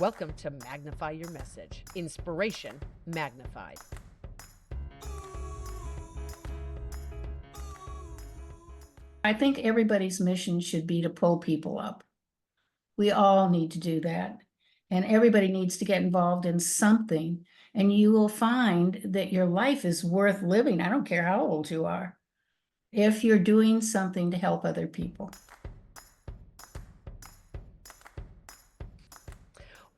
Welcome to Magnify Your Message. Inspiration magnified. I think everybody's mission should be to pull people up. We all need to do that. And everybody needs to get involved in something. And you will find that your life is worth living. I don't care how old you are, if you're doing something to help other people.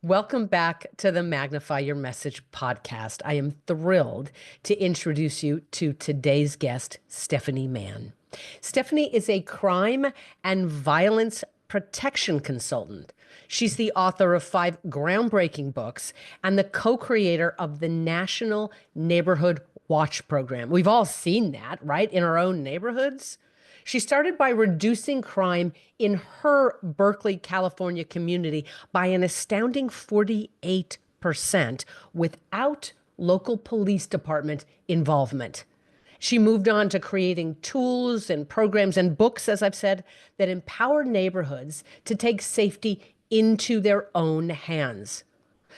Welcome back to the Magnify Your Message podcast. I am thrilled to introduce you to today's guest, Stephanie Mann. Stephanie is a crime and violence protection consultant. She's the author of 5 groundbreaking books and the co-creator of the National Neighborhood Watch program. We've all seen that, right? In our own neighborhoods. She started by reducing crime in her Berkeley, California community by an astounding 48% without local police department involvement. She moved on to creating tools and programs and books, as I've said, that empower neighborhoods to take safety into their own hands.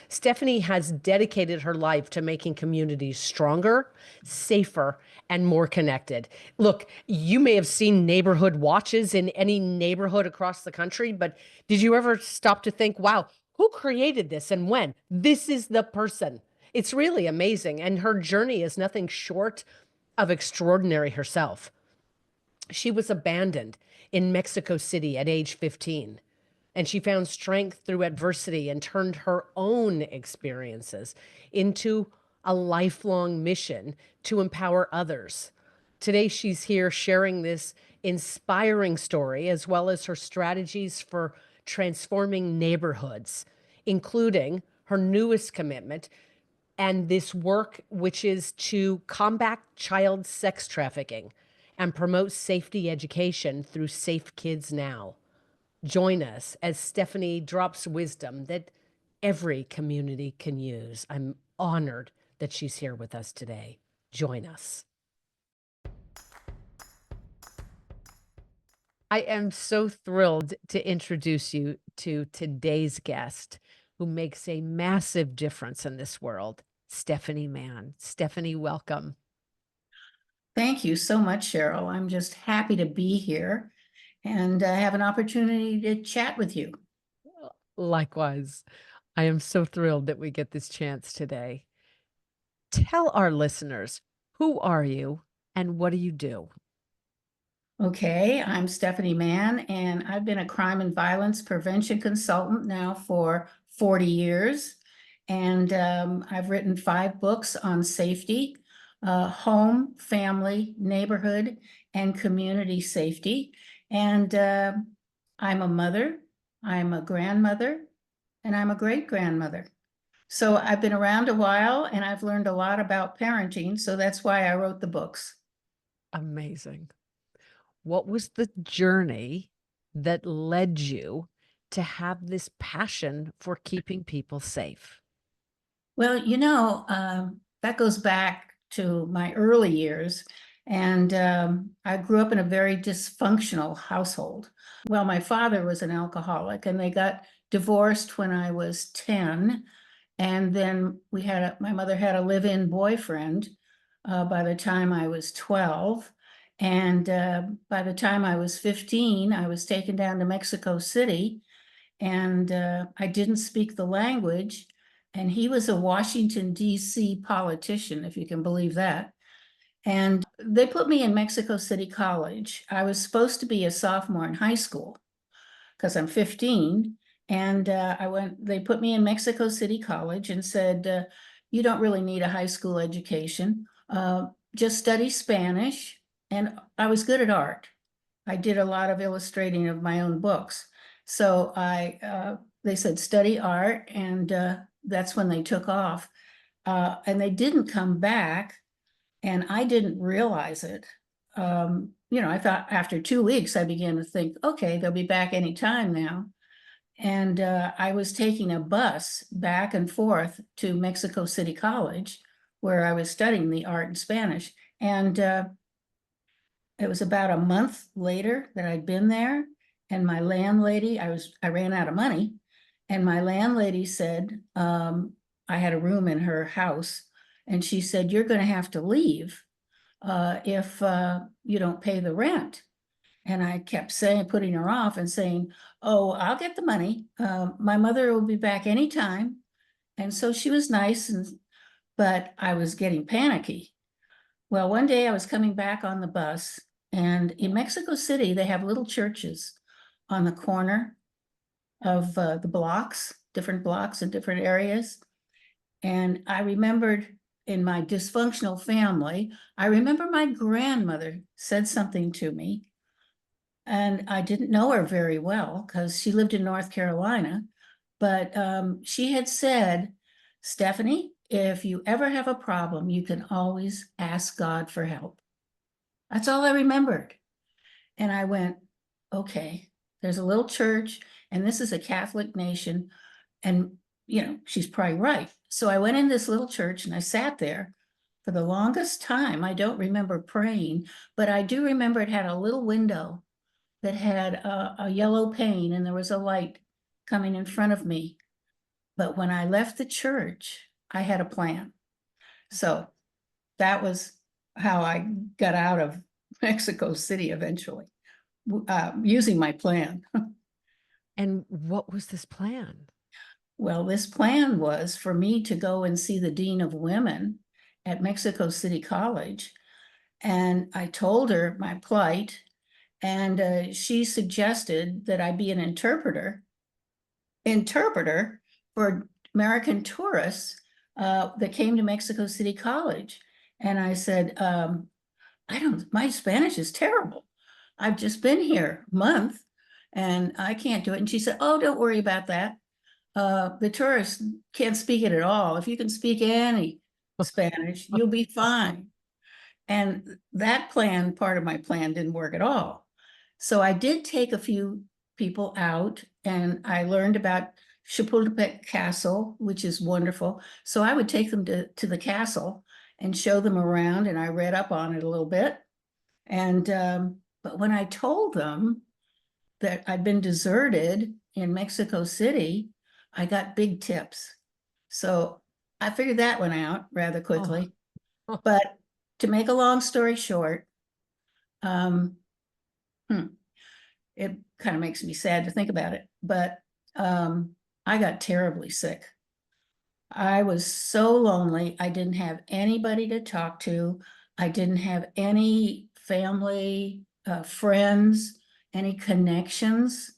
Stephanie has dedicated her life to making communities stronger, safer, and more connected. Look, you may have seen neighborhood watches in any neighborhood across the country, but did you ever stop to think, wow, who created this and when? This is the person. It's really amazing. And her journey is nothing short of extraordinary herself. She was abandoned in Mexico City at age 15. And she found strength through adversity and turned her own experiences into a lifelong mission to empower others. Today, she's here sharing this inspiring story, as well as her strategies for transforming neighborhoods, including her newest commitment and this work, which is to combat child sex trafficking and promote safety education through Safe Kids Now. Join us as Stephanie drops wisdom that every community can use. I'm honored that she's here with us today. Join us. I am so thrilled to introduce you to today's guest, who makes a massive difference in this world, Stephanie Mann. Stephanie, welcome. Thank you so much, Cheryl. I'm just happy to be here and have an opportunity to chat with you. Likewise, I am so thrilled that we get this chance today. Tell our listeners, who are you and what do you do? Okay, I'm Stephanie Mann, and I've been a crime and violence prevention consultant now for 40 years. And I've written 5 books on safety, home, family, neighborhood, and community safety. And I'm a mother, I'm a grandmother, and I'm a great-grandmother. So I've been around a while and I've learned a lot about parenting. So that's why I wrote the books. Amazing. What was the journey that led you to have this passion for keeping people safe? Well, that goes back to my early years. And I grew up in a very dysfunctional household. Well, my father was an alcoholic and they got divorced when I was 10. And then my mother had a live-in boyfriend by the time I was 12. And by the time I was 15, I was taken down to Mexico City and I didn't speak the language. And he was a Washington, D.C. politician, if you can believe that. And they put me in Mexico City College. I was supposed to be a sophomore in high school because I'm 15. And they put me in Mexico City College and said, you don't really need a high school education. Just study Spanish. And I was good at art. I did a lot of illustrating of my own books. So they said, study art. And that's when they took off. And they didn't come back. And I didn't realize it. I thought after 2 weeks, I began to think, okay, they'll be back anytime now. And I was taking a bus back and forth to Mexico City College, where I was studying the art in Spanish. And it was about a month later that I'd been there. And my landlady, I ran out of money. And my landlady said, I had a room in her house, and she said, "You're going to have to leave if you don't pay the rent." And I kept saying, putting her off and saying, "Oh, I'll get the money. My mother will be back anytime." And so she was nice, but I was getting panicky. Well, one day I was coming back on the bus, and in Mexico City, they have little churches on the corner of the blocks, different blocks in different areas. And I remembered, in my dysfunctional family, I remember my grandmother said something to me, and I didn't know her very well because she lived in North Carolina. But she had said, "Stephanie, if you ever have a problem, you can always ask God for help." That's all I remembered. And I went, okay, there's a little church, and this is a Catholic nation. And, she's probably right. So I went in this little church and I sat there for the longest time. I don't remember praying, but I do remember it had a little window that had a yellow pane, and there was a light coming in front of me. But when I left the church, I had a plan. So that was how I got out of Mexico City eventually, using my plan. And what was this plan? Well, this plan was for me to go and see the Dean of Women at Mexico City College. And I told her my plight, and she suggested that I be an interpreter for American tourists that came to Mexico City College. And I said, my Spanish is terrible. I've just been here a month and I can't do it. And she said, "Oh, don't worry about that. The tourists can't speak it at all. If you can speak any Spanish, you'll be fine." And that plan, part of my plan, didn't work at all. So I did take a few people out, and I learned about Chapultepec Castle, which is wonderful. So I would take them to the castle and show them around, and I read up on it a little bit. And but when I told them that I'd been deserted in Mexico City, I got big tips. So I figured that one out rather quickly. Oh. But to make a long story short, it kind of makes me sad to think about it, but I got terribly sick. I was so lonely. I didn't have anybody to talk to. I didn't have any family, friends, any connections,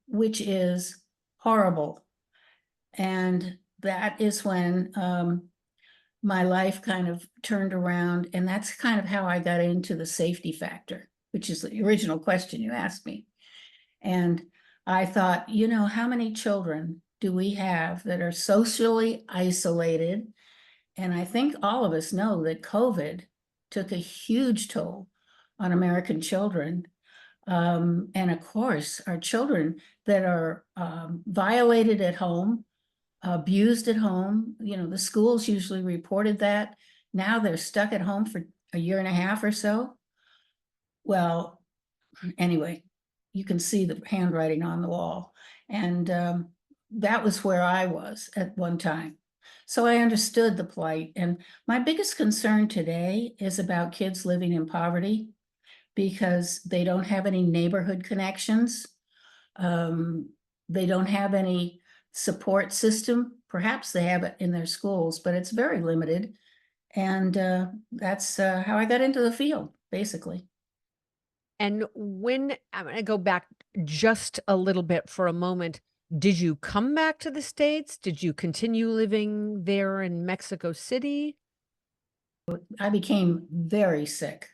which is horrible. And that is when my life kind of turned around. And that's kind of how I got into the safety factor, which is the original question you asked me. And I thought, how many children do we have that are socially isolated? And I think all of us know that COVID took a huge toll on American children. And of course, our children that are violated at home, abused at home. The schools usually reported that. Now they're stuck at home for a year and a half or so. Well, anyway, you can see the handwriting on the wall. And that was where I was at one time. So I understood the plight. And my biggest concern today is about kids living in poverty because they don't have any neighborhood connections. They don't have any support system. Perhaps they have it in their schools, but it's very limited. And that's how I got into the field, basically. And when I'm going to go back just a little bit for a moment, did you come back to the States? Did you continue living there in Mexico City? I became very sick.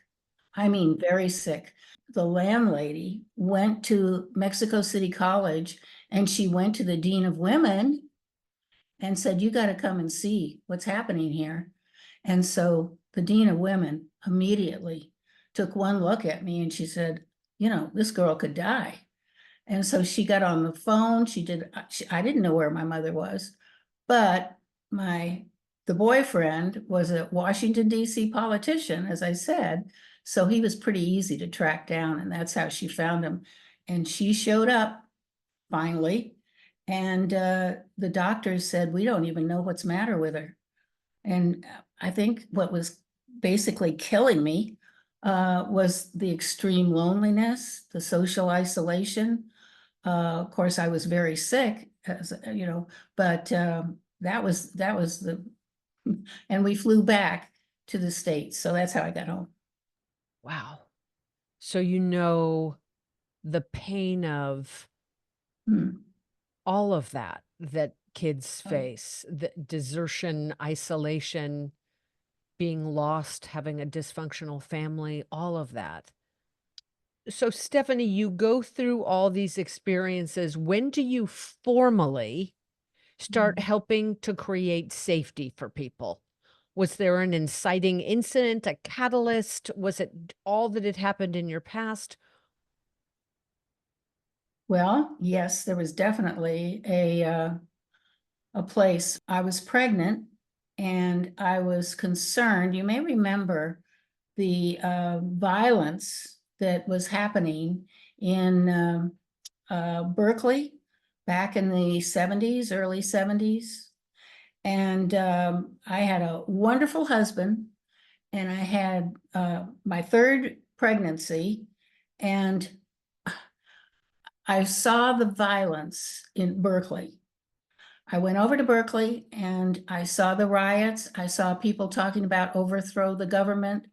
I mean, very sick. The landlady went to Mexico City College and she went to the Dean of Women and said, "You got to come and see what's happening here." And so the Dean of Women immediately took one look at me and she said, "This girl could die." And so she got on the phone. I didn't know where my mother was, but the boyfriend was a Washington, D.C. politician, as I said. So he was pretty easy to track down, and that's how she found him. And she showed up finally, And the doctors said, we don't even know what's the matter with her. And I think what was basically killing me was the extreme loneliness, the social isolation. Of course, I was very sick, as but that was the, and we flew back to the States. So that's how I got home. Wow. So you know the pain of Hmm. all of that that kids Oh, face, the desertion, isolation, being lost, having a dysfunctional family, all of that. So, Stephanie, you go through all these experiences. When do you formally start mhm. helping to create safety for people? Was there an inciting incident, a catalyst? Was it all that had happened in your past? Well, yes, there was definitely a place. I was pregnant and I was concerned. You may remember the violence that was happening in Berkeley back in the 70s, early 70s. And I had a wonderful husband, and I had my third pregnancy, and I saw the violence in Berkeley. I went over to Berkeley and I saw the riots. I saw people talking about overthrow the government.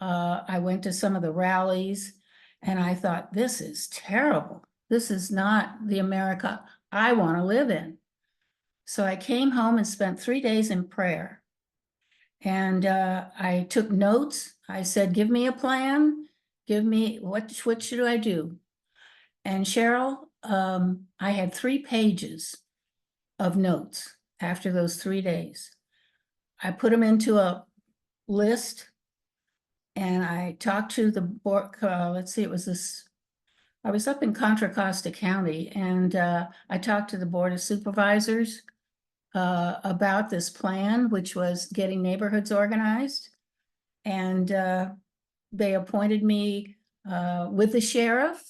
I went to some of the rallies and I thought, this is terrible. This is not the America I want to live in. So I came home and spent 3 days in prayer. And I took notes. I said, give me a plan. Give me, what should I do? And Cheryl, I had 3 pages of notes after those 3 days. I put them into a list and I talked to the board. Let's see, it was this. I was up in Contra Costa County and I talked to the Board of Supervisors about this plan, which was getting neighborhoods organized. And they appointed me with the sheriff,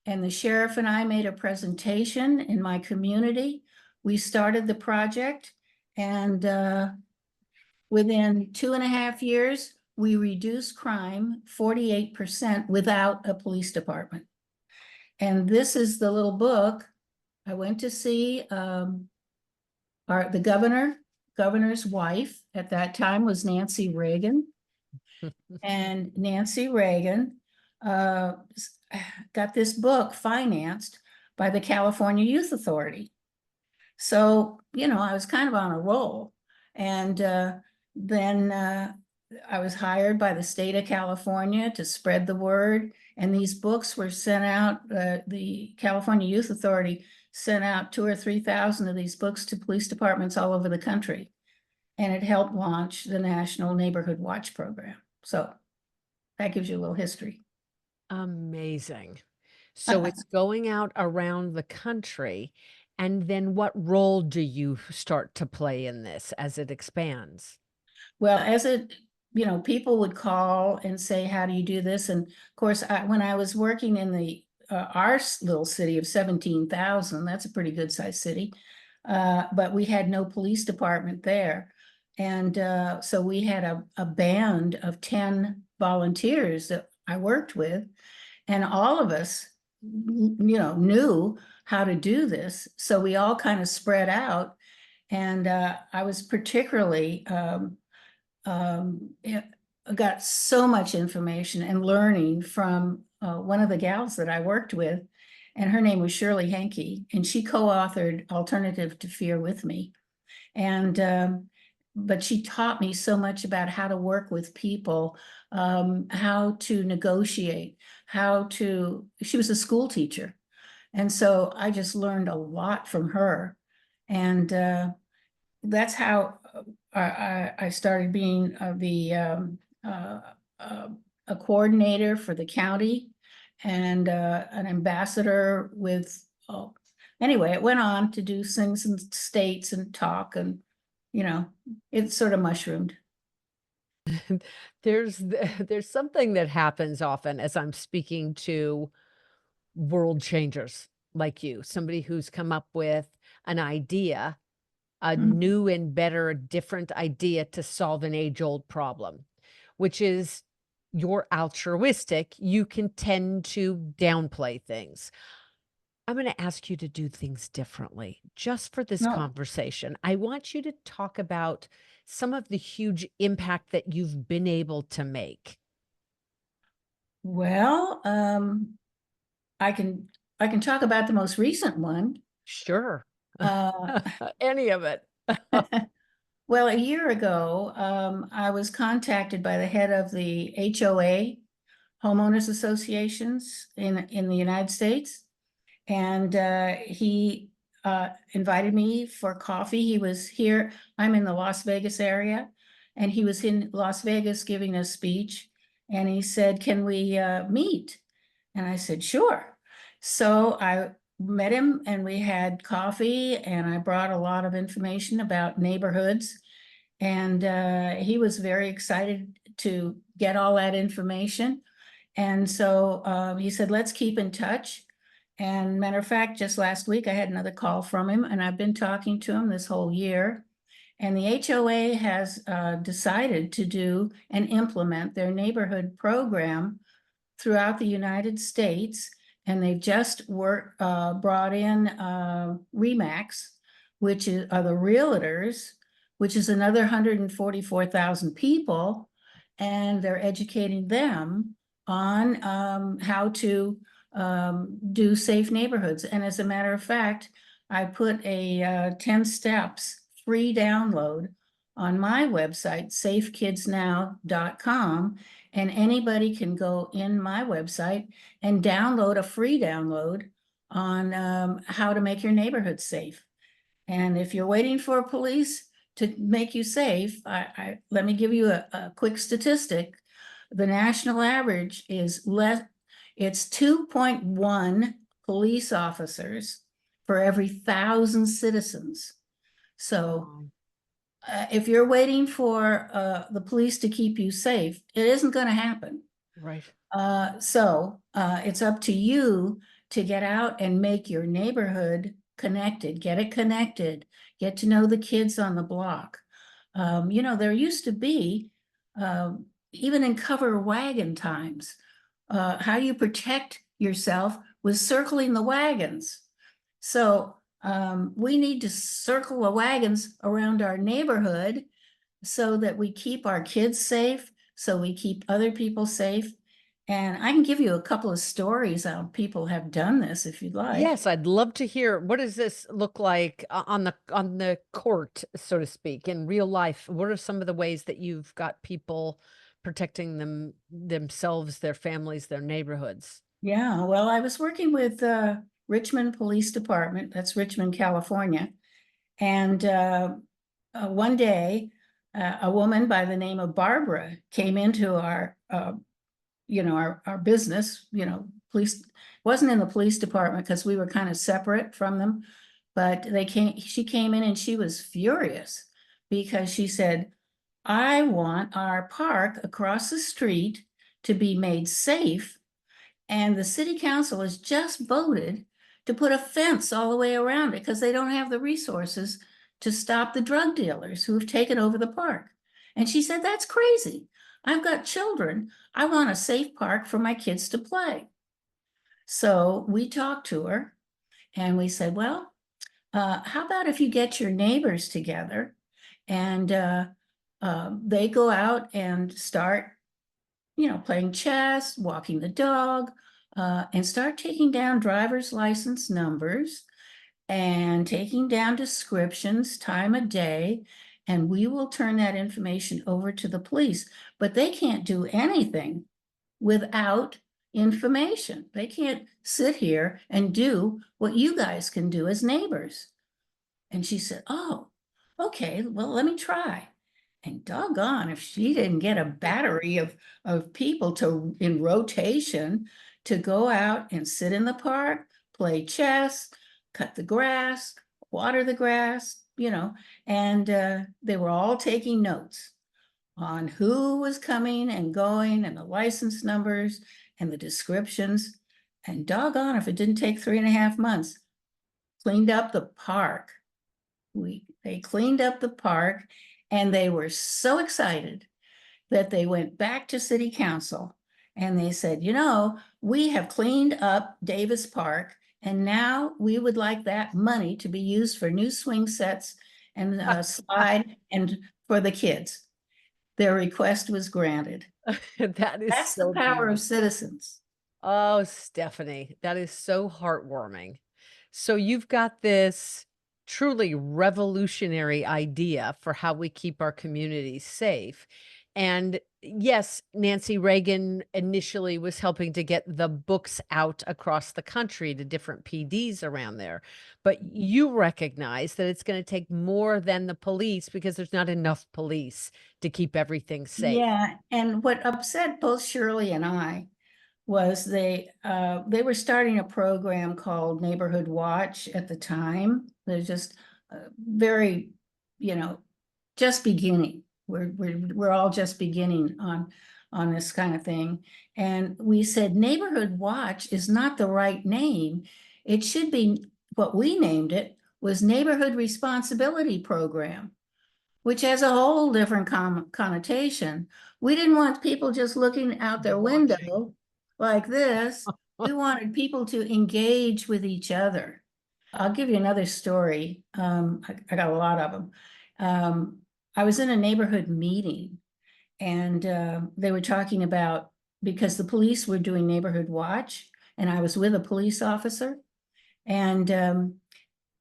and the sheriff and I made a presentation in my community. We started the project, and within 2.5 years, we reduced crime 48% without a police department. And this is the little book. I went to see the governor's wife at that time was Nancy Reagan. And Nancy Reagan uh, got this book financed by the California Youth Authority. So, I was kind of on a roll. And then I was hired by the state of California to spread the word. And these books were sent out, the California Youth Authority sent out 2,000 or 3,000 of these books to police departments all over the country. And it helped launch the National Neighborhood Watch Program. So that gives you a little history. Amazing. So it's going out around the country. And then what role do you start to play in this as it expands? Well, people would call and say, how do you do this? And of course, when I was working in our little city of 17,000, that's a pretty good sized city. But we had no police department there. And so we had a band of 10 volunteers that I worked with, and all of us, knew how to do this. So we all kind of spread out. And I was particularly got so much information and learning from one of the gals that I worked with, and her name was Shirley Henke, and she co-authored Alternative to Fear with me. And but she taught me so much about how to work with people, how to negotiate, she was a school teacher. And so I just learned a lot from her. And that's how I started being a coordinator for the county and an ambassador with, anyway, it went on to do things in states and talk, and it sort of mushroomed. There's something that happens often as I'm speaking to world changers like you, somebody who's come up with an idea, a Mhm. new and better, different idea to solve an age-old problem, which is you're altruistic, you can tend to downplay things. I'm gonna ask you to do things differently just for this No. conversation. I want you to talk about some of the huge impact that you've been able to make. Well, I can I can talk about the most recent one. Sure. Uh, Any of it. well, a year ago, I was contacted by the head of the HOA, homeowners associations in the United States, and he invited me for coffee. He was here. I'm in the Las Vegas area, and he was in Las Vegas giving a speech. And he said, "Can we meet?" And I said, "Sure." So I met him, and we had coffee, and I brought a lot of information about neighborhoods. And he was very excited to get all that information. And so he said, "Let's keep in touch." And matter of fact, just last week, I had another call from him, and I've been talking to him this whole year. And the HOA has decided to do and implement their neighborhood program throughout the United States. And they've just brought in REMAX, which are the realtors, which is another 144,000 people. And they're educating them on how to do safe neighborhoods. And as a matter of fact, I put a 10 steps free download on my website, safekidsnow.com, and anybody can go in my website and download a free download on how to make your neighborhood safe. And if you're waiting for police to make you safe, let me give you a quick statistic. The national average is it's 2.1 police officers for every 1,000 citizens. So Wow. if you're waiting for the police to keep you safe, it isn't going to happen. Right. So it's up to you to get out and make your neighborhood connected, get it connected, get to know the kids on the block. There used to be, even in cover wagon times, how do you protect yourself with circling the wagons? So we need to circle the wagons around our neighborhood so that we keep our kids safe, so we keep other people safe. And I can give you a couple of stories how people have done this if you'd like. Yes, I'd love to hear, what does this look like on the court, so to speak, in real life? What are some of the ways that you've got people protecting themselves, their families, their neighborhoods? Yeah, well, I was working with Richmond Police Department, that's Richmond, California. And one day, a woman by the name of Barbara came into our business, police, wasn't in the police department because we were kind of separate from them. But she came in and she was furious because she said, "I want our park across the street to be made safe. And the city council has just voted to put a fence all the way around it because they don't have the resources to stop the drug dealers who have taken over the park." And she said, "That's crazy. I've got children. I want a safe park for my kids to play." So we talked to her and we said, "Well, how about if you get your neighbors together and they go out and start playing chess, walking the dog, and start taking down driver's license numbers and taking down descriptions, time of day, and we will turn that information over to the police." But they can't do anything without information. They can't sit here and do what you guys can do as neighbors. And she said, "Oh, okay, well, let me try." And doggone if she didn't get a battery of people in rotation to go out and sit in the park, play chess, cut the grass, water the grass, and they were all taking notes on who was coming and going and the license numbers and the descriptions. And doggone if it didn't take 3.5 months. cleaned up the park. They cleaned up the park, and they were so excited that they went back to city council and they said, we have cleaned up Davis Park, and now we would like that money to be used for new swing sets and slide and for the kids. Their request was granted. That is That's the so power beautiful. of citizens. Oh, Stephanie, that is so heartwarming. So you've got this truly revolutionary idea for how we keep our communities safe. And yes, Nancy Reagan initially was helping to get the books out across the country to different PDs around there. But you recognize that it's going to take more than the police because there's not enough police to keep everything safe. Yeah, and what upset both Shirley and I was they were starting a program called Neighborhood Watch at the time. They're just very, just beginning. We're all just beginning on this kind of thing. And we said Neighborhood Watch is not the right name. It should be, what we named it was Neighborhood Responsibility Program, which has a whole different connotation. We didn't want people just looking out their window like this. We wanted people to engage with each other. I'll give you another story. I got a lot of them. I was in a neighborhood meeting, and they were talking about, because the police were doing neighborhood watch, and I was with a police officer, and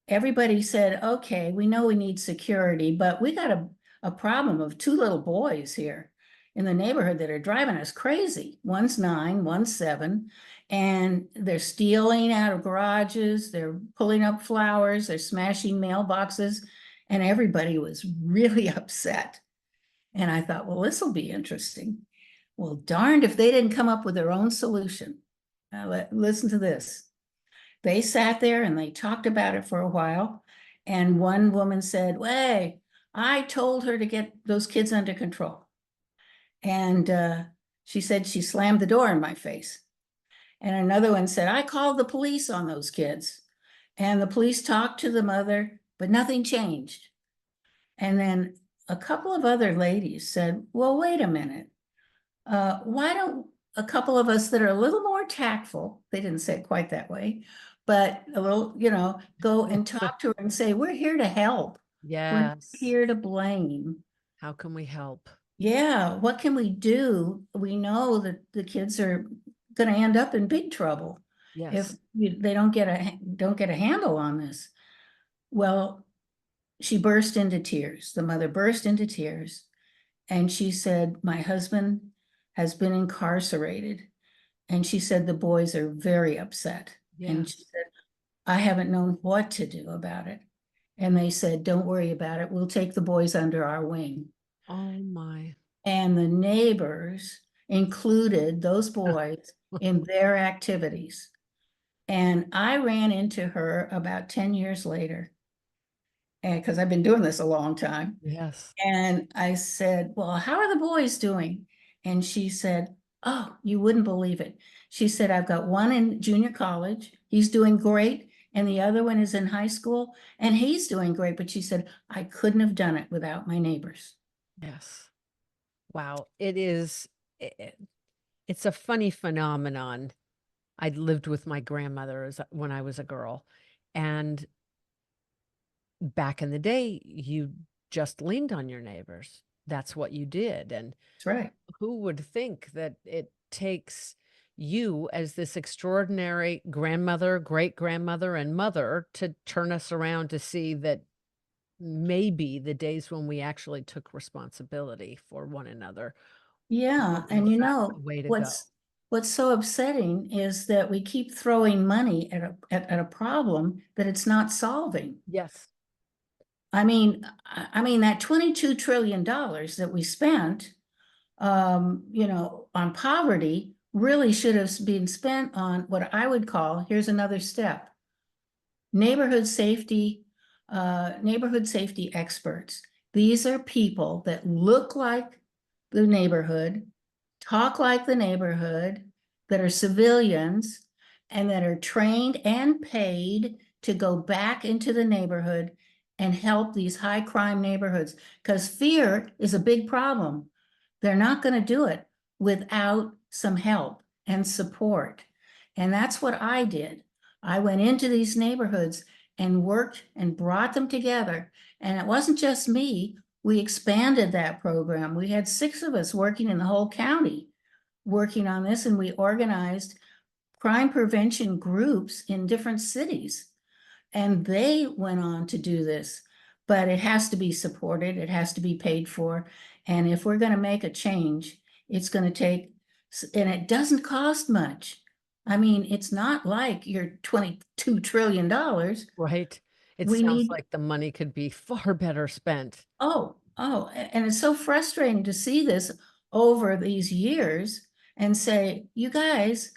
everybody said, okay, we know we need security, but we got a problem of two little boys here in the neighborhood that are driving us crazy. One's 9, one's 7, and they're stealing out of garages, they're pulling up flowers, they're smashing mailboxes, and everybody was really upset. And I thought, well, this will be interesting. Well, darned if they didn't come up with their own solution. Now, listen to this. They sat there and they talked about it for a while. And one woman said, "Way, I told her to get those kids under control." And she said she slammed the door in my face. And another one said, "I called the police on those kids. And the police talked to the mother, but nothing changed." And then a couple of other ladies said, "Well, wait a minute. Why don't a couple of us that are a little more tactful," they didn't say it quite that way, but a little, go and talk to her and say, "We're here to help. We're not Yes. here to blame. How can we help? Yeah, what can we do? We know that the kids are going to end up in big trouble if Yes. they don't get a handle on this." Well, she burst into tears. The mother burst into tears, and she said, "My husband has been incarcerated." And she said, "The boys are very upset." And she Yes. said, "I haven't known what to do about it." And they said, "Don't worry about it. We'll take the boys under our wing." Oh my. And the neighbors included those boys in their activities. And I ran into her about 10 years later, and because I've been doing this a long time. Yes. And I said, "Well, how are the boys doing?" And she said, "Oh, you wouldn't believe it." She said, "I've got one in junior college. He's doing great. And the other one is in high school, and he's doing great." But she said, "I couldn't have done it without my neighbors." Yes. Wow. It's a funny phenomenon. I lived with my grandmother when I was a girl. And back in the day, you just leaned on your neighbors. That's what you did. And That's right. who would think that it takes you as this extraordinary grandmother, great grandmother, and mother to turn us around to see that maybe the days when we actually took responsibility for one another Yeah. were in And fact the way to go. what's so upsetting is that we keep throwing money at a problem that it's not solving. Yes. I mean, that $22 trillion that we spent, on poverty really should have been spent on what I would call, here's another step, neighborhood safety experts. These are people that look like the neighborhood, talk like the neighborhood, that are civilians, and that are trained and paid to go back into the neighborhood and help these high crime neighborhoods, because fear is a big problem. They're not going to do it without some help and support. And that's what I did. I went into these neighborhoods and worked and brought them together. And it wasn't just me. We expanded that program. We had 6 of us working in the whole county working on this, and we organized crime prevention groups in different cities. And they went on to do this, but it has to be supported. It has to be paid for. And if we're going to make a change, it's going to take, and it doesn't cost much. I mean, it's not like your $22 trillion. Right. It We sounds need, like the money could be far better spent. and it's so frustrating to see this over these years and say, you guys,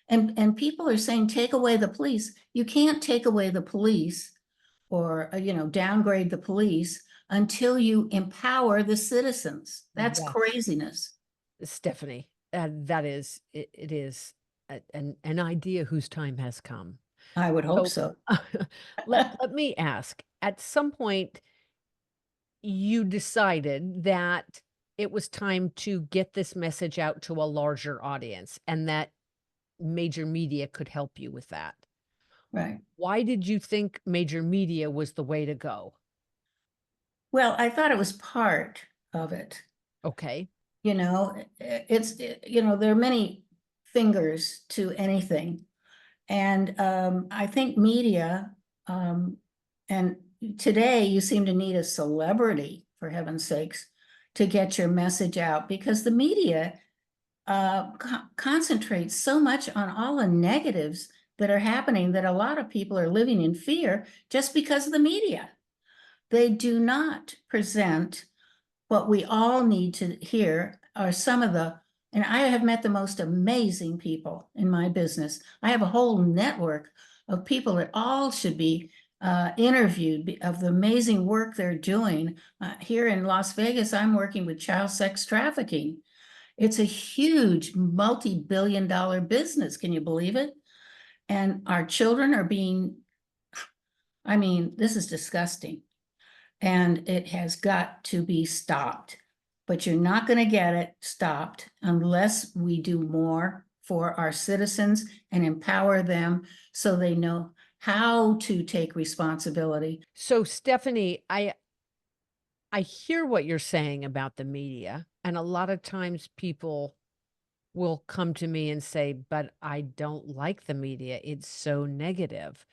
and people are saying, take away the police. You can't take away the police or, downgrade the police until you empower the citizens. That's Yes, craziness. Stephanie, that is, it is an idea whose time has come. I would hope So so. let me ask, at some point, you decided that it was time to get this message out to a larger audience and that major media could help you with that. Right. Why did you think major media was the way to go? Well, I thought it was part of it. Okay. There are many fingers to anything. And I think media, and today you seem to need a celebrity, for heaven's sakes, to get your message out, because the media concentrates so much on all the negatives that are happening that a lot of people are living in fear just because of the media. They do not present what we all need to hear are some of the, and I have met the most amazing people in my business. I have a whole network of people that all should be interviewed of the amazing work they're doing. Here in Las Vegas, I'm working with child sex trafficking. It's a huge multi-billion-dollar business. Can you believe it? And our children are being, this is disgusting. And it has got to be stopped. But you're not going to get it stopped unless we do more for our citizens and empower them so they know how to take responsibility. So Stephanie, I hear what you're saying about the media, and a lot of times people will come to me and say, "But I don't like the media. It's so negative."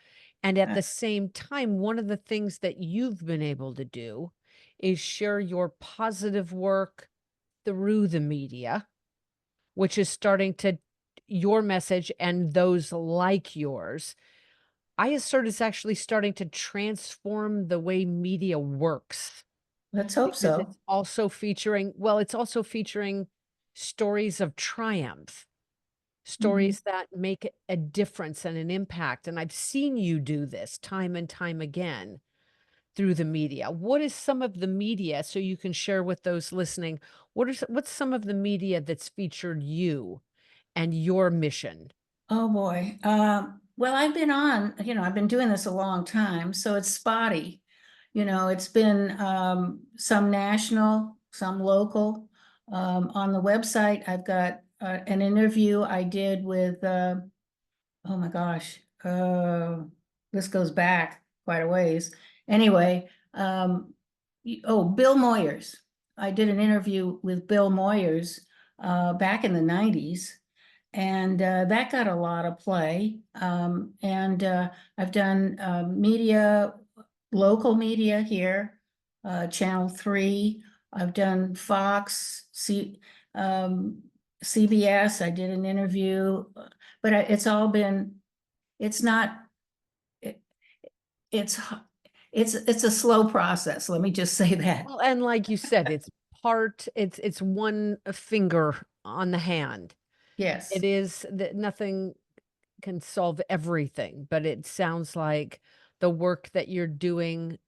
And at the same time, one of the things that you've been able to do is share your positive work through the media, which is starting to your message and those like yours. I assert it's actually starting to transform the way media works. Let's hope Because so. it's also featuring it's also featuring stories of triumph, Mhm. stories that make a difference and an impact, and I've seen you do this time and time again through the media. What is some of the media, so you can share with those listening, what's some of the media that's featured you and your mission? Oh, boy. Well, I've been doing this a long time, so it's spotty. It's been some national, some local. On the website, I've got an interview I did with, oh my gosh, this goes back quite a ways. Anyway, Bill Moyers. I did an interview with Bill Moyers back in the 90s. And that got a lot of play. And I've done local media here, Channel 3. I've done Fox, CBS. I did an interview, but it's not, it, it's, it's a slow process. Let me just say that. Well, and like you said, it's one finger on the hand. Yes, It is that nothing can solve everything, but it sounds like the work that you're doing,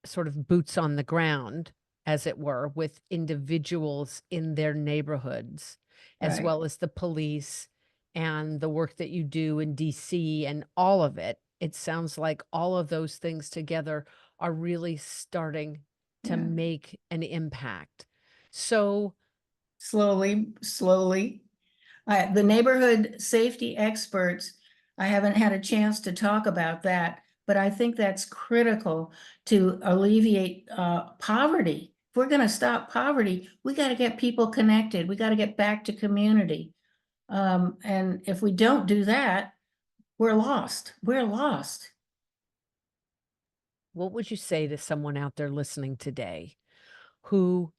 sort of boots on the ground, as it were, with individuals in their neighborhoods, as right. well as the police and the work that you do in DC and all of it it sounds like all of those things together are really starting to Yeah. make an impact. So, Slowly, slowly. The neighborhood safety experts, I haven't had a chance to talk about that, but I think that's critical to alleviate poverty. If we're going to stop poverty, we got to get people connected. We got to get back to community. And if we don't do that, we're lost. We're lost. what would you say to someone out there listening today who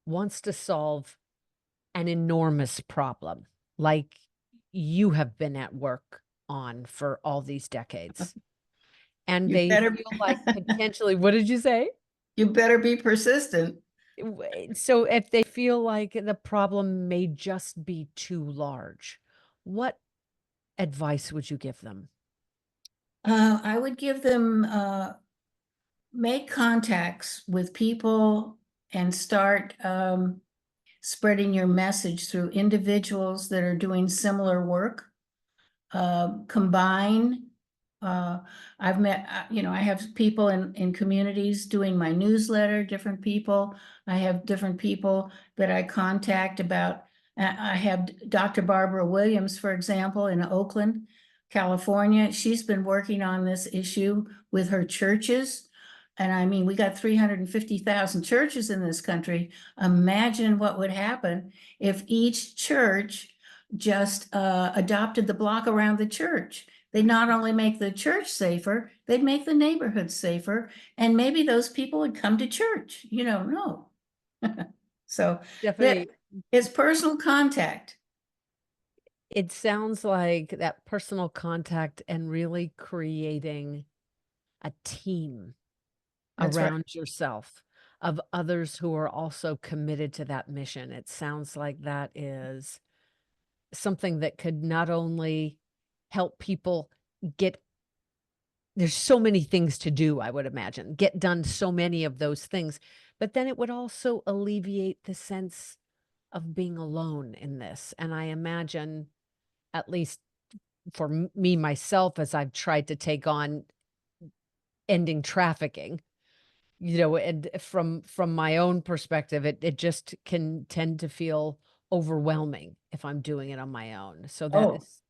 wants to solve an enormous problem like you have been at work on for all these decades? And You they better, feel like potentially, what did you say? you better be persistent. So if they feel like the problem may just be too large, what advice would you give them? I would give them make contacts with people and start spreading your message through individuals that are doing similar work. Combine. Uh, I've met, I have people in communities doing my newsletter, different people. I have different people that I contact about. I have Dr. Barbara Williams, for example, in Oakland, California. She's been working on this issue with her churches. And I mean, we got 350,000 churches in this country. Imagine what would happen if each church just adopted the block around the church. They'd not only make the church safer, they'd make the neighborhood safer, and maybe those people would come to church. You don't know. So that Stephanie, is personal contact. it sounds like that personal contact and really creating a team That's right. around yourself of others who are also committed to that mission. It sounds like that is something that could not only help people get there's so many things to do, I would imagine, get done so many of those things, but then it would also alleviate the sense of being alone in this. And I imagine, at least for me myself, as I've tried to take on ending trafficking, and from my own perspective, it just can tend to feel overwhelming if I'm doing it on my own. So that Oh, is,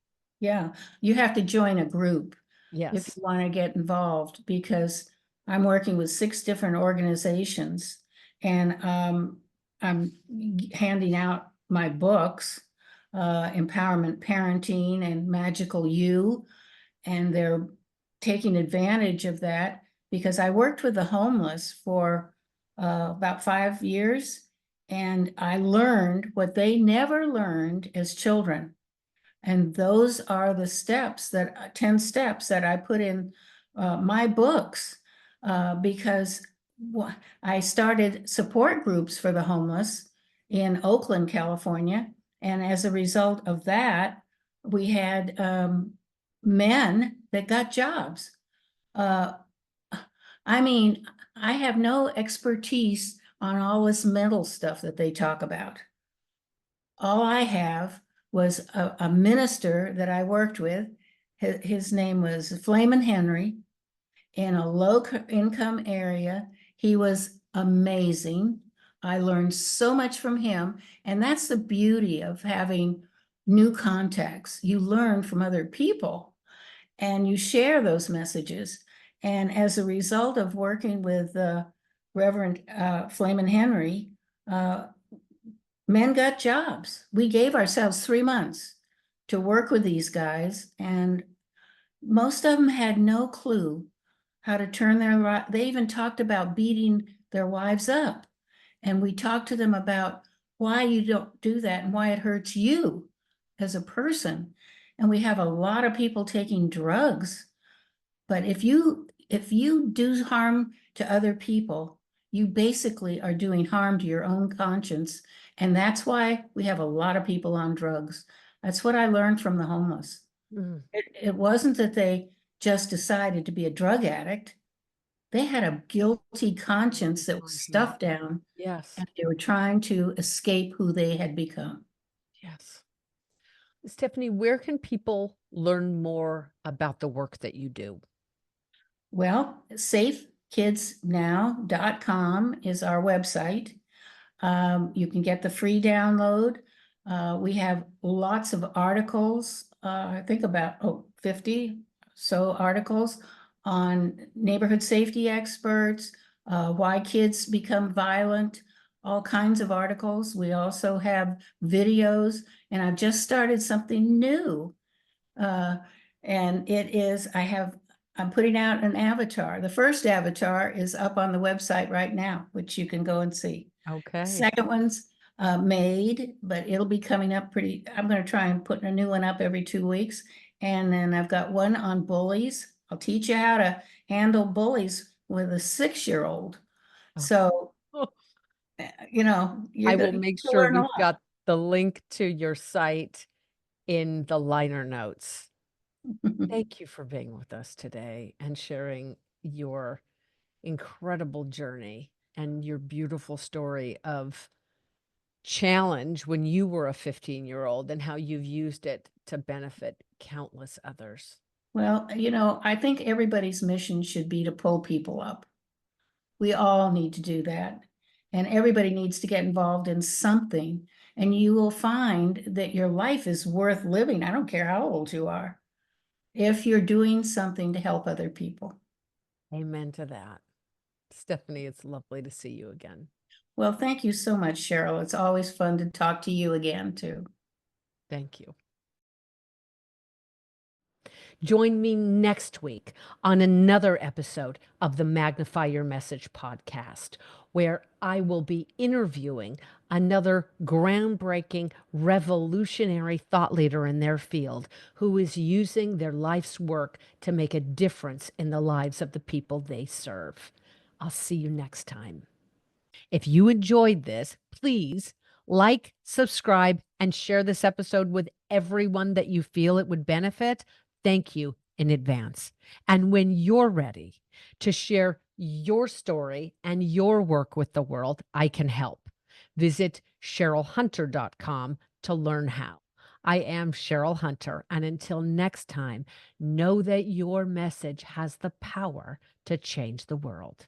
yeah. You have to join a group if yes. you want to get involved, because I'm working with 6 different organizations, and I'm handing out my books, Empowerment Parenting and Magical You, and they're taking advantage of that because I worked with the homeless for about 5 years, and I learned what they never learned as children. And those are the steps 10 steps that I put in my books, because I started support groups for the homeless in Oakland, California. And as a result of that, we had men that got jobs. Uh, I mean, I have no expertise on all this mental stuff that they talk about. All I have was a minister that I worked with. His name was Flamin' Henry, in a low income area. He was amazing. I learned so much from him. And that's the beauty of having new contacts. You learn from other people and you share those messages. And as a result of working with Reverend Flamin' Henry, men got jobs. We gave ourselves 3 months to work with these guys, and most of them had no clue how to turn they even talked about beating their wives up. And we talked to them about why you don't do that and why it hurts you as a person. And we have a lot of people taking drugs. But if you do harm to other people, you basically are doing harm to your own conscience. And that's why we have a lot of people on drugs. That's what I learned from the homeless. Mm. It wasn't that they just decided to be a drug addict. They had a guilty conscience that was Conscience. stuffed down, Yes. and they were trying to escape who they had become. Yes. Stephanie, where can people learn more about the work that you do? Well, safekidsnow.com is our website. You can get the free download. We have lots of articles, I think about 50 so articles on neighborhood safety experts, why kids become violent, all kinds of articles. We also have videos, and I've just started something new. And it is, I'm putting out an avatar. The first avatar is up on the website right now, which you can go and see. Okay. Second one's made, but it'll be coming up pretty, I'm gonna try and put a new one up every 2 weeks. And then I've got one on bullies. I'll teach you how to handle bullies with a 6-year-old. Oh. So, you're I will gonna make sure learn a we've lot. got the link to your site in the liner notes. Thank you for being with us today and sharing your incredible journey and your beautiful story of challenge when you were a 15-year-old and how you've used it to benefit countless others. Well, I think everybody's mission should be to pull people up. We all need to do that. And everybody needs to get involved in something. And you will find that your life is worth living. I don't care how old you are, if you're doing something to help other people. Amen to that. Stephanie, it's lovely to see you again. Well, thank you so much, Cheryl. It's always fun to talk to you again, too. Thank you. Join me next week on another episode of the Magnify Your Message podcast, where I will be interviewing another groundbreaking, revolutionary thought leader in their field who is using their life's work to make a difference in the lives of the people they serve. I'll see you next time. If you enjoyed this, please like, subscribe, and share this episode with everyone that you feel it would benefit. Thank you in advance. And when you're ready to share your story and your work with the world, I can help. Visit CherylHunter.com to learn how. I am Cheryl Hunter, and until next time, know that your message has the power to change the world.